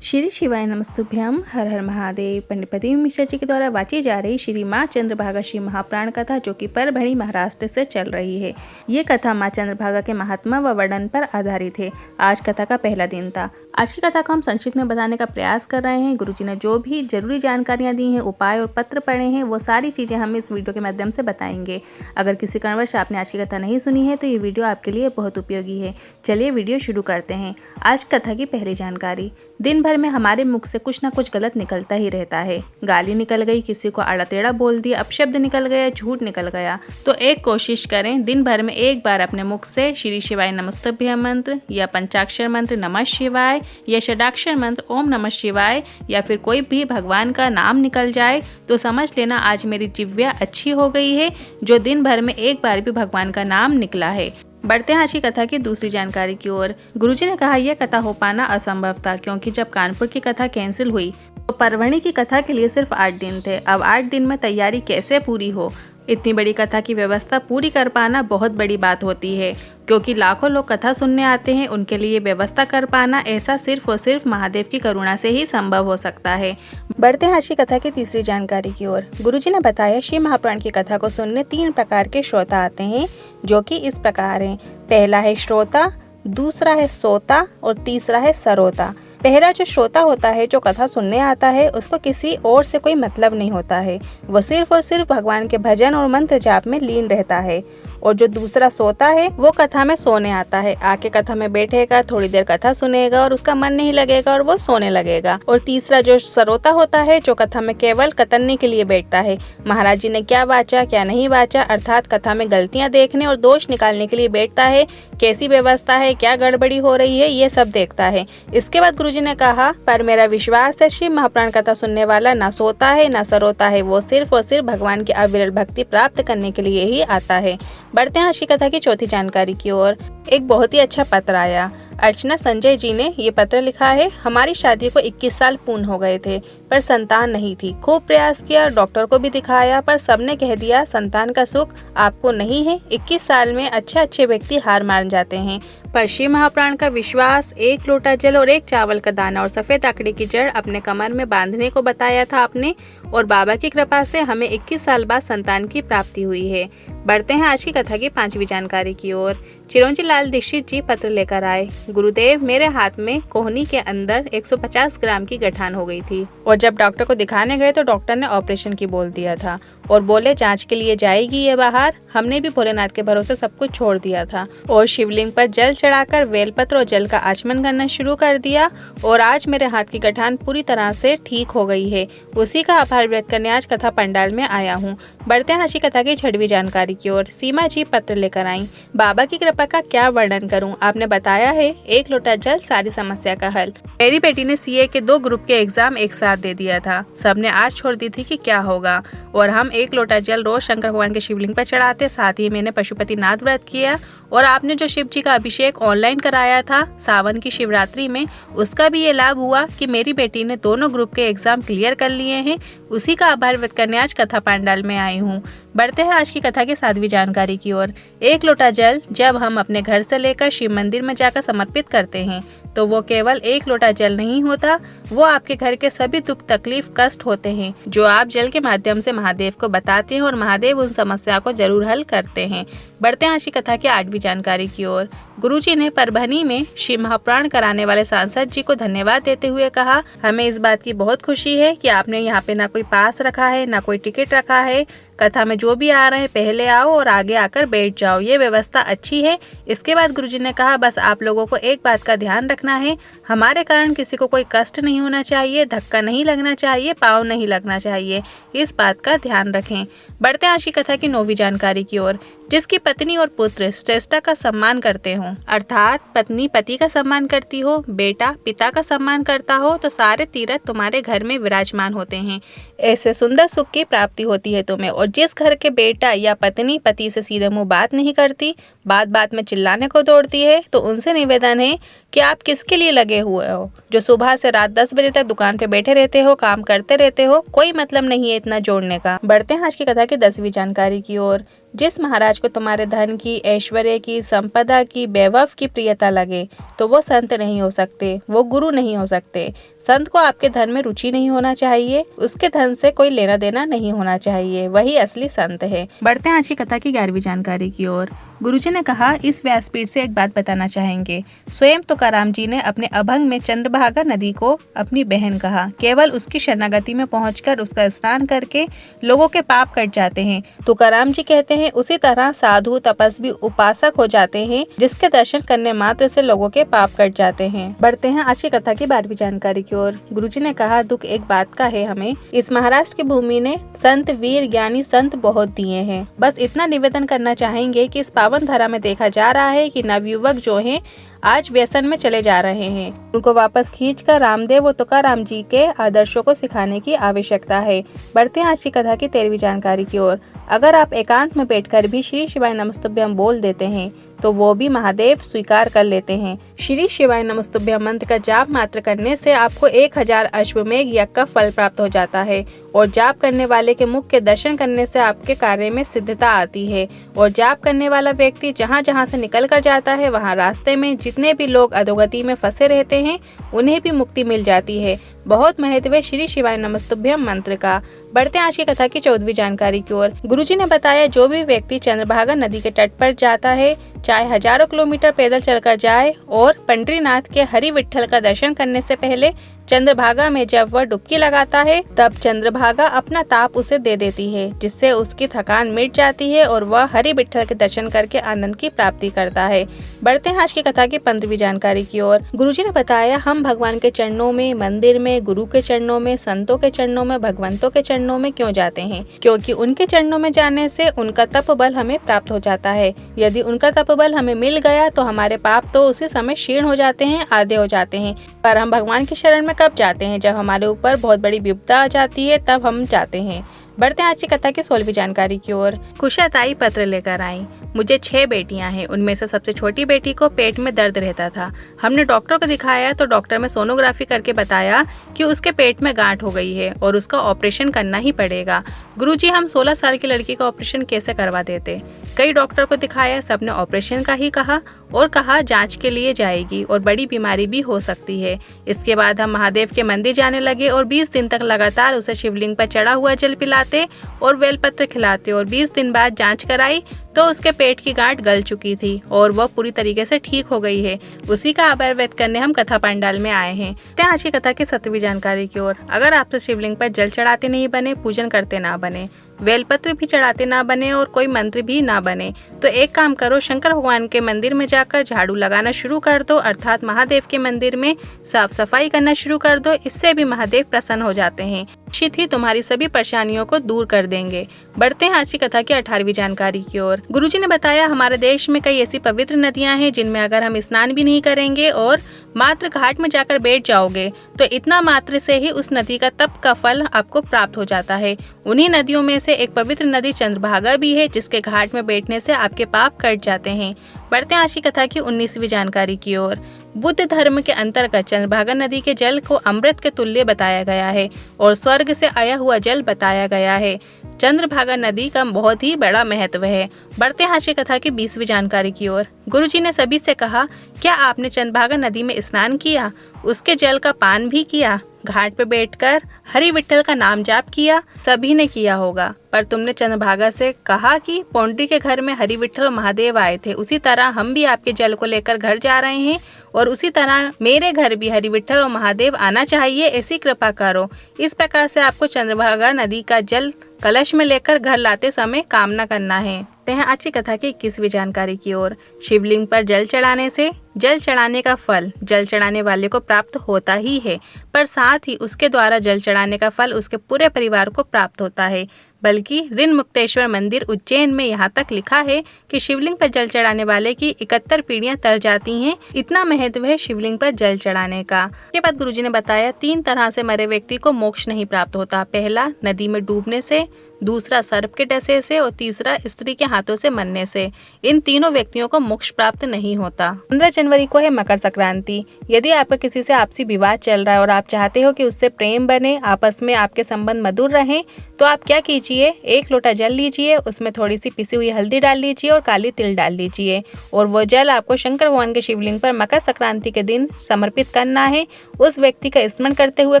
श्री शिवाय नमस्तुभ्यम। हर हर महादेव। पंडित प्रदीप मिश्रा जी के द्वारा वाची जा रही श्री माँ चंद्रभागा श्री महाप्राण कथा, जो कि परभणी महाराष्ट्र से चल रही है। ये कथा माँ चंद्रभागा के महात्मा व वर्णन पर आधारित है। आज कथा का पहला दिन था। आज की कथा को हम संक्षिप्त में बताने का प्रयास कर रहे हैं। गुरुजी ने जो भी जरूरी जानकारियां दी हैं, उपाय और पत्र पढ़े हैं, वो सारी चीजें हम इस वीडियो के माध्यम से बताएंगे। अगर किसी कारणवश आपने आज की कथा नहीं सुनी है तो ये वीडियो आपके लिए बहुत उपयोगी है। चलिए वीडियो शुरू करते हैं। आज कथा की पहली जानकारी। दिन भर में हमारे मुख से कुछ ना कुछ गलत निकलता ही रहता है। गाली निकल गई, किसी को आड़ा टेढ़ा बोल दिया, अपशब्द निकल गया, झूठ निकल गया। तो एक कोशिश करें, दिन भर में एक बार अपने मुख से श्री शिवाय नमस्तुभ्यम मंत्र या पंचाक्षर मंत्र नमः शिवाय या षडाक्षर मंत्र ओम नमः शिवाय या फिर कोई भी भगवान का नाम निकल जाए तो समझ लेना आज मेरी जिह्वा अच्छी हो गई है, जो दिन भर में एक बार भी भगवान का नाम निकला है। बढ़ते हैं आज की कथा की दूसरी जानकारी की ओर। गुरुजी ने कहा यह कथा हो पाना असंभव था, क्योंकि जब कानपुर की कथा कैंसिल हुई तो परभणी की कथा के लिए सिर्फ 8 दिन थे। अब 8 दिन में तैयारी कैसे पूरी हो? इतनी बड़ी कथा की व्यवस्था पूरी कर पाना बहुत बड़ी बात होती है, क्योंकि लाखों लोग कथा सुनने आते हैं। उनके लिए व्यवस्था कर पाना ऐसा सिर्फ और सिर्फ महादेव की करुणा से ही संभव हो सकता है। बढ़ते हैं आज की कथा की तीसरी जानकारी की ओर। गुरुजी ने बताया श्री महाप्राण की कथा को सुनने 3 प्रकार के श्रोता आते हैं, जो कि इस प्रकार हैं। पहला है श्रोता, दूसरा है सोता और तीसरा है सरोता। पहला जो श्रोता होता है, जो कथा सुनने आता है, उसको किसी और से कोई मतलब नहीं होता है। वो सिर्फ और सिर्फ भगवान के भजन और मंत्र जाप में लीन रहता है। और जो दूसरा सोता है, वो कथा में सोने आता है। आके कथा में बैठेगा, थोड़ी देर कथा सुनेगा और उसका मन नहीं लगेगा और वो सोने लगेगा। और तीसरा जो सरोता होता है, जो कथा में केवल कतरने के लिए बैठता है। महाराज जी ने क्या वाचा, क्या नहीं वाचा, अर्थात कथा में गलतियां देखने और दोष निकालने के लिए बैठता है। कैसी व्यवस्था है, क्या गड़बड़ी हो रही है, ये सब देखता है। इसके बाद गुरुजी ने कहा, पर मेरा विश्वास है श्री महाप्राण कथा सुनने वाला ना सोता है ना सरोता है, वो सिर्फ और सिर्फ भगवान की अविरल भक्ति प्राप्त करने के लिए ही आता है। बढ़ते हैं आज की कथा की चौथी जानकारी की ओर। एक बहुत ही अच्छा पत्र आया। अर्चना संजय जी ने ये पत्र लिखा है। हमारी शादी को 21 साल पूर्ण हो गए थे, पर संतान नहीं थी। खूब प्रयास किया, डॉक्टर को भी दिखाया, पर सबने कह दिया संतान का सुख आपको नहीं है। 21 साल में अच्छे व्यक्ति हार मान जाते हैं, पर श्री महाप्राण का विश्वास, 1 लोटा जल और 1 चावल का दाना और सफेद आकड़े की जड़ अपने कमर में बांधने को बताया था आपने, और बाबा की कृपा से हमें 21 साल बाद संतान की प्राप्ति हुई है। बढ़ते हैं आज की कथा की 5वीं जानकारी की ओर। चिरंजी लाल दीक्षित जी पत्र लेकर आए। गुरुदेव, मेरे हाथ में कोहनी के अंदर 150 ग्राम की गठान हो गई थी, और जब डॉक्टर को दिखाने गए तो डॉक्टर ने ऑपरेशन की बोल दिया था और बोले जांच के लिए जाएगी ये बाहर। हमने भी भोलेनाथ के भरोसे सब कुछ छोड़ दिया था और शिवलिंग पर जल चढ़ाकर बेलपत्र और जल का आचमन करना शुरू कर दिया, और आज मेरे हाथ की गठान पूरी तरह से ठीक हो गई है। उसी का आभार व्यक्त करने आज कथा पंडाल में आया हूँ। बढ़ते हैं आज की कथा की 6वीं जानकारी की ओर। सीमा जी पत्र लेकर आई। बाबा की कृपा का क्या वर्णन करूं? आपने बताया है 1 लोटा जल सारी समस्या का हल। मेरी बेटी ने सीए के 2 ग्रुप के एग्जाम एक साथ दे दिया था। सबने आज छोड़ दी थी कि क्या होगा, और हम 1 लोटा जल रोज शंकर भगवान के शिवलिंग पर चढ़ाते। साथ ही मैंने पशुपतिनाथ व्रत किया, और आपने जो शिव जी का अभिषेक ऑनलाइन कराया था सावन की शिवरात्रि में, उसका भी ये लाभ हुआ कि मेरी बेटी ने दोनों ग्रुप के एग्जाम क्लियर कर लिए हैं। उसी का आभार व्यक्त करने आज कथा पंडाल में आई हूँ। बढ़ते हैं आज की कथा की 7वीं जानकारी की ओर। 1 लोटा जल जब हम अपने घर से लेकर शिव मंदिर में जाकर समर्पित करते हैं, तो वो केवल 1 लोटा जल नहीं होता, वो आपके घर के सभी दुख तकलीफ कष्ट होते हैं, जो आप जल के माध्यम से महादेव को बताते हैं, और महादेव उन समस्या को जरूर हल करते हैं। बढ़ते हैं आज की कथा की 8वीं जानकारी की ओर। गुरुजी ने परभणी में श्री महाप्राण कराने वाले सांसद जी को धन्यवाद देते हुए कहा, हमें इस बात की बहुत खुशी है कि आपने यहाँ पे ना कोई पास रखा है, ना कोई टिकट रखा है। कथा में जो भी आ रहे हैं पहले आओ और आगे आकर बैठ जाओ, ये व्यवस्था अच्छी है। इसके बाद गुरुजी ने कहा, बस आप लोगों को एक बात का ध्यान रखना है, हमारे कारण किसी को कोई कष्ट नहीं होना चाहिए, धक्का नहीं लगना चाहिए, पाँव नहीं लगना चाहिए, इस बात का ध्यान रखें। बढ़ते हैं आज की कथा की 9वीं जानकारी की ओर। जिसकी पत्नी और पुत्र श्रेष्ठता का सम्मान करते हो, अर्थात पत्नी पति का सम्मान करती हो, बेटा पिता का सम्मान करता हो, तो सारे तीर्थ तुम्हारे घर में विराजमान होते हैं। ऐसे सुंदर सुख की प्राप्ति होती है तुम्हें। और जिस घर के बेटा या पत्नी पति से सीधे मुंह बात नहीं करती, बात बात में चिल्लाने को दौड़ती है, तो उनसे निवेदन है कि आप किसके लिए लगे हुए हो, जो सुबह से रात 10 बजे तक दुकान पे बैठे रहते हो, काम करते रहते हो। कोई मतलब नहीं है इतना जोड़ने का। बढ़ते हैं आज की कथा की 10वीं जानकारी की ओर। जिस महाराज को तुम्हारे धन की, ऐश्वर्य की, संपदा की, वैभव की प्रियता लगे तो वो संत नहीं हो सकते, वो गुरु नहीं हो सकते। संत को आपके धन में रुचि नहीं होना चाहिए, उसके धन से कोई लेना देना नहीं होना चाहिए, वही असली संत है। बढ़ते हैं आज की कथा की 11वीं जानकारी की ओर। गुरुजी ने कहा, इस व्यासपीठ से एक बात बताना चाहेंगे। स्वयं तुकाराम जी ने अपने अभंग में चंद्रभागा नदी को अपनी बहन कहा। केवल उसकी शरणागति में पहुंचकर उसका स्नान करके लोगों के पाप कट जाते हैं। तुकाराम जी कहते हैं, उसी तरह साधु, तपस्वी, उपासक हो जाते हैं जिसके दर्शन करने मात्र से लोगों के पाप कट जाते हैं। बढ़ते हैं आज की कथा की 12वीं जानकारी की ओर। गुरुजी ने कहा, दुख एक बात का है हमें, इस महाराष्ट्र की भूमि ने संत, वीर, ज्ञानी संत बहुत दिए हैं। बस इतना निवेदन करना चाहेंगे कि इस पावन धारा में देखा जा रहा है कि नवयुवक जो हैं आज व्यसन में चले जा रहे हैं। उनको वापस खींचकर रामदेव और तुकाराम जी के आदर्शों को सिखाने की आवश्यकता है। बढ़ते हैं आज की कथा की 13वीं जानकारी की ओर। अगर आप एकांत में बैठकर भी श्री शिवाय नमस्तुभ्यम बोल देते हैं तो वो भी महादेव स्वीकार कर लेते हैं। श्री शिवाय नमस्तुभ्यम मंत्र का जाप मात्र करने से आपको 1000 अश्वमेघ यज्ञ का फल प्राप्त हो जाता है और जाप करने वाले के मुख के दर्शन करने से आपके कार्य में सिद्धता आती है। और जाप करने वाला व्यक्ति जहाँ जहाँ से निकल कर जाता है वहाँ रास्ते में जितने भी लोग अधोगति में फंसे रहते हैं उन्हें भी मुक्ति मिल जाती है। बहुत महत्व है श्री शिवाय नमस्तुभ्यम मंत्र का। बढ़ते हैं आज की कथा की 14वीं जानकारी की ओर। गुरुजी ने बताया, जो भी व्यक्ति चंद्रभागा नदी के तट पर जाता है, चाहे हजारों किलोमीटर पैदल चलकर जाए और पंडरीनाथ के हरि विठ्ठल का दर्शन करने से पहले चंद्रभागा में जब वह डुबकी लगाता है तब चंद्रभागा अपना ताप उसे दे देती है, जिससे उसकी थकान मिट जाती है और वह हरि विठ्ठल के दर्शन करके आनंद की प्राप्ति करता है। बढ़ते हैं आज की कथा की 15वीं जानकारी की ओर। गुरुजी ने बताया, हम भगवान के चरणों में, मंदिर में, गुरु के चरणों में, संतों के चरणों में, भगवंतों के चरणों में क्यों जाते हैं? क्योंकि उनके चरणों में जाने से उनका तप बल हमें प्राप्त हो जाता है। यदि उनका तप बल हमें मिल गया तो हमारे पाप तो उसी समय क्षीण हो जाते हैं, आधे हो जाते हैं। पर हम भगवान की शरण में कब जाते हैं? जब हमारे ऊपर बहुत बड़ी विपदा आ जाती है तब हम जाते हैं। बढ़ते हैं आज की कथा की 16वीं जानकारी की ओर। कुशताई पत्र लेकर आई। मुझे 6 बेटियां हैं। उनमें से सबसे छोटी बेटी को पेट में दर्द रहता था। हमने डॉक्टर को दिखाया तो डॉक्टर ने सोनोग्राफी करके बताया कि उसके पेट में गांठ हो गई है और उसका ऑपरेशन करना ही पड़ेगा। गुरुजी, हम 16 साल की लड़की का ऑपरेशन कैसे करवा देते? कई डॉक्टर को दिखाया, सबने ऑपरेशन का ही कहा और कहा जांच के लिए जाएगी और बड़ी बीमारी भी हो सकती है। इसके बाद हम महादेव के मंदिर जाने लगे और 20 दिन तक लगातार उसे शिवलिंग पर चढ़ा हुआ जल पिलाते और बेलपत्र खिलाते और 20 दिन बाद जांच कराई तो उसके पेट की गांठ गल चुकी थी और वह पूरी तरीके से ठीक हो गई है। उसी का आभार व्यक्त करने हम कथा पंडाल में आए हैं। आज की कथा की 7वीं जानकारी की ओर। अगर आपसे शिवलिंग पर जल चढ़ाते नहीं बने, पूजन करते ना बने, बेलपत्र भी चढ़ाते ना बने और कोई मंत्र भी ना बने तो एक काम करो, शंकर भगवान के मंदिर में जाकर झाड़ू लगाना शुरू कर दो, अर्थात महादेव के मंदिर में साफ सफाई करना शुरू कर दो। इससे भी महादेव प्रसन्न हो जाते हैं, निश्चित ही तुम्हारी सभी परेशानियों को दूर कर देंगे। बढ़ते हैं आज की कथा की 18वीं जानकारी की ओर। गुरुजी ने बताया, हमारे देश में कई ऐसी पवित्र नदियां हैं जिनमें अगर हम स्नान भी नहीं करेंगे और मात्र घाट में जाकर बैठ जाओगे तो इतना मात्र से ही उस नदी का तप का फल आपको प्राप्त हो जाता है। उन्हीं नदियों में से एक पवित्र नदी चंद्रभागा भी है जिसके घाट में बैठने से आपके पाप कट जाते हैं। बढ़ते हैं आज की कथा की 19वीं जानकारी की ओर। बुद्ध धर्म के अंतर्गत चंद्रभागा नदी के जल को अमृत के तुल्य बताया गया है और स्वर्ग से आया हुआ जल बताया गया है। चंद्रभागा नदी का बहुत ही बड़ा महत्व है। बढ़ते हैं आज की कथा की 20वीं जानकारी की ओर। गुरुजी ने सभी से कहा, क्या आपने चंद्रभागा नदी में स्नान किया, उसके जल का पान भी किया, घाट पे बैठकर हरि विठ्ठल का नाम जाप किया? सभी ने किया होगा, पर तुमने चंद्रभागा से कहा कि पौंड्री के घर में हरि विठ्ठल महादेव आए थे, उसी तरह हम भी आपके जल को लेकर घर जा रहे हैं और उसी तरह मेरे घर भी हरि विठ्ठल और महादेव आना चाहिए, ऐसी कृपा करो। इस प्रकार से आपको चंद्रभागा नदी का जल कलश में लेकर घर लाते समय कामना करना है। आज की कथा की 21वीं जानकारी की ओर। शिवलिंग पर जल चढ़ाने से जल चढ़ाने का फल जल चढ़ाने वाले को प्राप्त होता ही है, पर साथ ही उसके द्वारा जल चढ़ाने का फल उसके पूरे परिवार को प्राप्त होता है। बल्कि ऋण मुक्तेश्वर मंदिर उज्जैन में यहाँ तक लिखा है कि शिवलिंग पर जल चढ़ाने वाले की 71 पीढ़ियां तर जाती हैं। इतना महत्व है शिवलिंग पर जल चढ़ाने का। इसके बाद गुरुजी ने बताया 3 तरह से मरे व्यक्ति को मोक्ष नहीं प्राप्त होता। पहला, नदी में डूबने से, दूसरा सर्प के डसे से और तीसरा स्त्री के हाथों से मरने से। इन तीनों व्यक्तियों को मोक्ष प्राप्त नहीं होता। 15 जनवरी को है मकर संक्रांति। यदि आपका किसी से आपसी विवाद चल रहा है और आप चाहते हो कि उससे प्रेम बने, आपस में आपके संबंध मधुर रहें, तो आप क्या कीजिए, 1 लोटा जल लीजिए, उसमें थोड़ी सी पिसी हुई हल्दी डाल लीजिए और काली तिल डाल लीजिए और वो जल आपको शंकर भगवान के शिवलिंग पर मकर संक्रांति के दिन समर्पित करना है। उस व्यक्ति का स्मरण करते हुए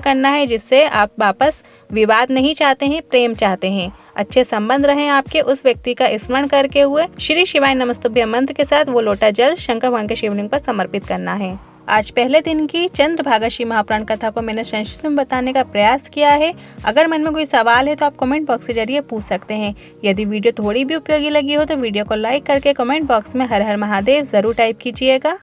करना है जिससे आप वापस विवाद नहीं चाहते हैं, प्रेम चाहते हैं, अच्छे संबंध रहें आपके। उस व्यक्ति का स्मरण करके हुए श्री शिवाय नमस्तुभ्यं मंत्र के साथ वो लोटा जल शंकर भगवान के शिवलिंग पर समर्पित करना है। आज पहले दिन की चंद्रभागा श्री महाप्राण कथा को मैंने संक्षिप्त में बताने का प्रयास किया है। अगर मन में कोई सवाल है तो आप कमेंट बॉक्स के जरिए पूछ सकते हैं। यदि वीडियो थोड़ी भी उपयोगी लगी हो तो वीडियो को लाइक करके कमेंट बॉक्स में हर हर महादेव जरूर टाइप कीजिएगा।